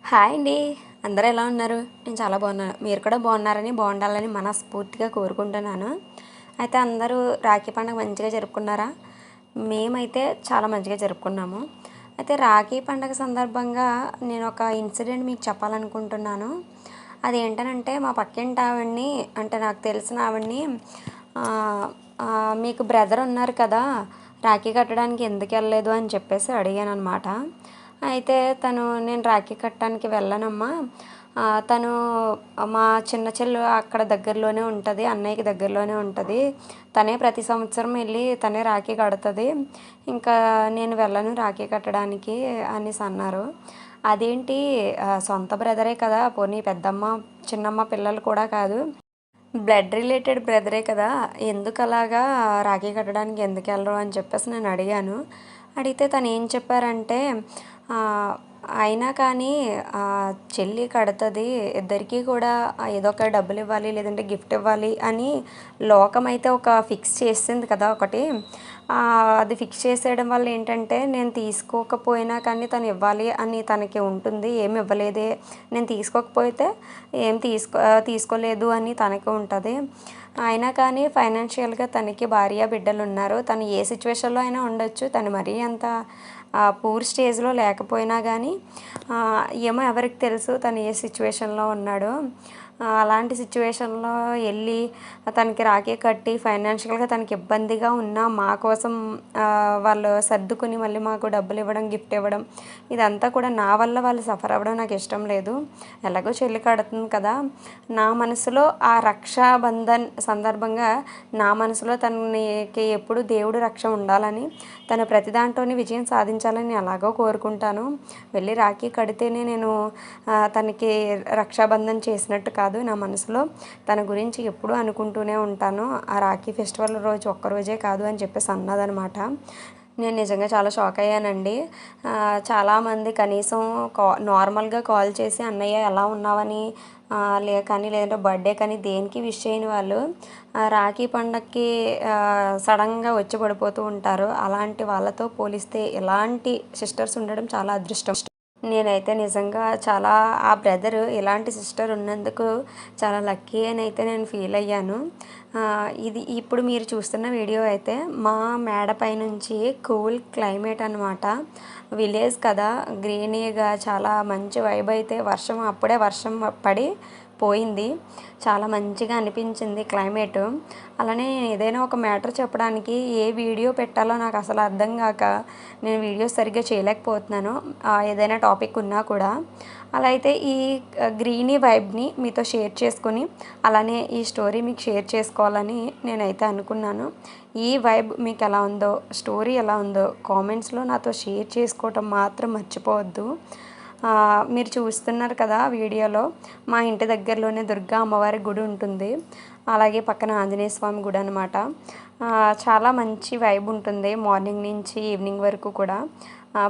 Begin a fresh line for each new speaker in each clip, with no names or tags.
Hi అండి. అందరూ ఎలా ఉన్నారు? నేను చాలా బాగున్నాను. మీరు కూడా బాగున్నారని, బాగుండాలని మనస్ఫూర్తిగా కోరుకుంటున్నాను. అయితే అందరూ రాఖీ పండుగ మంచిగా జరుపుకున్నారా? మేమైతే చాలా మంచిగా జరుపుకున్నాము. అయితే రాఖీ పండుగ సందర్భంగా నేను ఒక ఇన్సిడెంట్ మీకు చెప్పాలనుకుంటున్నాను. అదేంటనంటే మా పక్కింటి ఆవిడని అంటే నాకు తెలిసిన ఆవిడని మీకు బ్రదర్ ఉన్నారు కదా, రాఖీ కట్టడానికి ఎందుకు వెళ్ళలేదు అని చెప్పేసి అడిగాననమాట. అయితే నేను రాఖీ కట్టడానికి వెళ్ళనమ్మా, తను మా చిన్న చెల్లి అక్కడ దగ్గరలోనే ఉంటుంది, అన్నయ్యకి దగ్గరలోనే ఉంటుంది, తనే ప్రతి సంవత్సరం వెళ్ళి తనే రాఖీ కడుతుంది, ఇంకా నేను వెళ్ళను రాఖీ కట్టడానికి అనేసి అన్నారు. అదేంటి, సొంత బ్రదరే కదా, పోనీ పెద్దమ్మ చిన్నమ్మ పిల్లలు కూడా కాదు, బ్లడ్ రిలేటెడ్ బ్రదరే కదా, ఎందుకు అలాగా రాఖీ కట్టడానికి ఎందుకు వెళ్ళరు అని చెప్పేసి నేను అడిగాను. అడిగితే తను ఏం చెప్పారంటే, అయినా కానీ చెల్లి కడుతుంది, ఇద్దరికీ కూడా ఏదో ఒక డబ్బులు ఇవ్వాలి లేదంటే గిఫ్ట్ ఇవ్వాలి అని లోకం అయితే ఒక ఫిక్స్ చేసింది కదా ఒకటి. అది ఫిక్స్ చేసేయడం వల్ల ఏంటంటే నేను తీసుకోకపోయినా కానీ తను ఇవ్వాలి అని తనకి ఉంటుంది. ఏమి ఇవ్వలేదే, నేను తీసుకోకపోతే ఏం తీసుకోలేదు అని తనకి ఉంటుంది. అయినా కానీ ఫైనాన్షియల్గా తనకి భార్య బిడ్డలు ఉన్నారు. తను ఏ సిచ్యువేషన్లో అయినా ఉండొచ్చు, తను మరీ అంత పూర్ స్టేజ్లో లేకపోయినా కానీ ఏమో ఎవరికి తెలుసు తను ఏ సిచ్యువేషన్లో ఉన్నాడో. అలాంటి సిచ్యువేషన్లో వెళ్ళి తనకి రాఖీ కట్టి ఫైనాన్షియల్గా తనకి ఇబ్బందిగా ఉన్నా మా కోసం వాళ్ళు సర్దుకుని మళ్ళీ మాకు డబ్బులు ఇవ్వడం, గిఫ్ట్ ఇవ్వడం, ఇదంతా కూడా నా వల్ల వాళ్ళు సఫర్ అవ్వడం నాకు ఇష్టం లేదు. ఎలాగో చెల్లి కడుతుంది కదా, నా మనసులో ఆ రక్షాబంధన్ సందర్భంగా నా మనసులో తనకి ఎప్పుడు దేవుడు రక్ష ఉండాలని, తను ప్రతి దాంట్లోని విజయం సాధించాలని ఎలాగో కోరుకుంటాను. వెళ్ళి రాఖీ కడితేనే నేను తనకి రక్షాబంధన్ చేసినట్టు కాదు, నా మనసులో తన గురించి ఎప్పుడూ అనుకుంటూనే ఉంటాను. ఆ రాఖీ ఫెస్టివల్ రోజు ఒక్కరోజే కాదు అని చెప్పేసి అన్నదనమాట. నేను నిజంగా చాలా షాక్ అయ్యానండి. చాలామంది కనీసం నార్మల్గా కాల్ చేసి అన్నయ్య ఎలా ఉన్నావని లేదంటే బర్త్డే కానీ దేనికి విష్ చేయని వాళ్ళు రాఖీ పండగకి సడన్గా వచ్చి పడిపోతూ ఉంటారు. అలాంటి వాళ్ళతో పోలిస్తే ఇలాంటి సిస్టర్స్ ఉండడం చాలా అదృష్టం. నేనైతే నిజంగా చాలా ఆ బ్రదర్ ఇలాంటి సిస్టర్ ఉన్నందుకు చాలా లక్కీ అని అయితే నేను ఫీల్ అయ్యాను. ఇది ఇప్పుడు మీరు చూస్తున్న వీడియో అయితే మా మేడ పైనుంచి కూల్ క్లైమేట్ అనమాట. విలేజ్ కదా, గ్రీనీగా చాలా మంచి వైబ్. అయితే అప్పుడే వర్షం పడి పోయింది, చాలా మంచిగా అనిపించింది క్లైమేట్. అలానే ఏదైనా ఒక మ్యాటర్ చెప్పడానికి ఏ వీడియో పెట్టాలో నాకు అసలు అర్థం కాక నేను వీడియోస్ సరిగ్గా చేయలేకపోతున్నాను, ఏదైనా టాపిక్ ఉన్నా కూడా. అలా అయితే ఈ గ్రీనీ వైబ్ని మీతో షేర్ చేసుకొని అలానే ఈ స్టోరీ మీకు షేర్ చేసుకోవాలని నేనైతే అనుకున్నాను. ఈ వైబ్ మీకు ఎలా ఉందో, స్టోరీ ఎలా ఉందో కామెంట్స్లో నాతో షేర్ చేసుకోవటం మాత్రం మర్చిపోవద్దు. మీరు చూస్తున్నారు కదా వీడియోలో, మా ఇంటి దగ్గరలోనే దుర్గా అమ్మవారి గుడి ఉంటుంది, అలాగే పక్కన ఆంజనేయ స్వామి గుడి అనమాట. చాలా మంచి వైబ్ ఉంటుంది మార్నింగ్ నుంచి ఈవినింగ్ వరకు కూడా.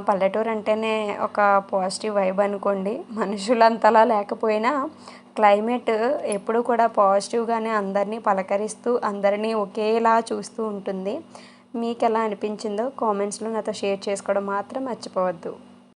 పల్లెటూరు అంటేనే ఒక పాజిటివ్ వైబ్ అనుకోండి. మనుషులంతలా లేకపోయినా క్లైమేట్ ఎప్పుడూ కూడా పాజిటివ్గానే అందరినీ పలకరిస్తూ అందరినీ ఒకేలా చూస్తూ ఉంటుంది. మీకు ఎలా అనిపించిందో కామెంట్స్లో నాతో షేర్ చేసుకోవడం మాత్రం మర్చిపోవద్దు.